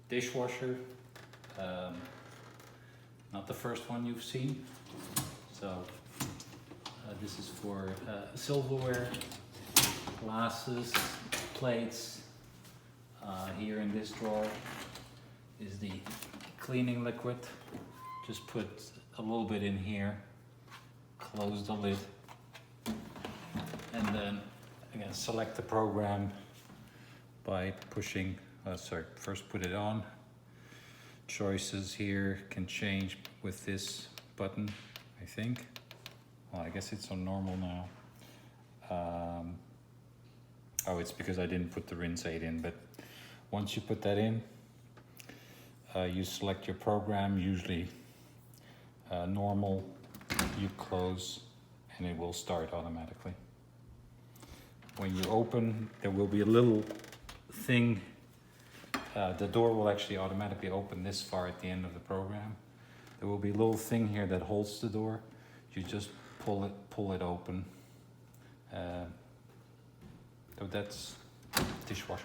dishwasher. Not the first one you've seen. So this is for silverware, glasses, plates. Here in this drawer is the cleaning liquid. Just put a little bit in here, close the lid, and then again select the program by pushing, first put it on. Choices here can change with this button, I think. Well, I guess it's on normal now. Oh, it's because I didn't put the rinse aid in, but once you put that in, you select your program, usually normal, you close, and it will start automatically. When you open, there will be a little thing. The door will actually automatically open this far at the end of the program. There will be a little thing here that holds the door. You just pull it open. So that's dishwasher.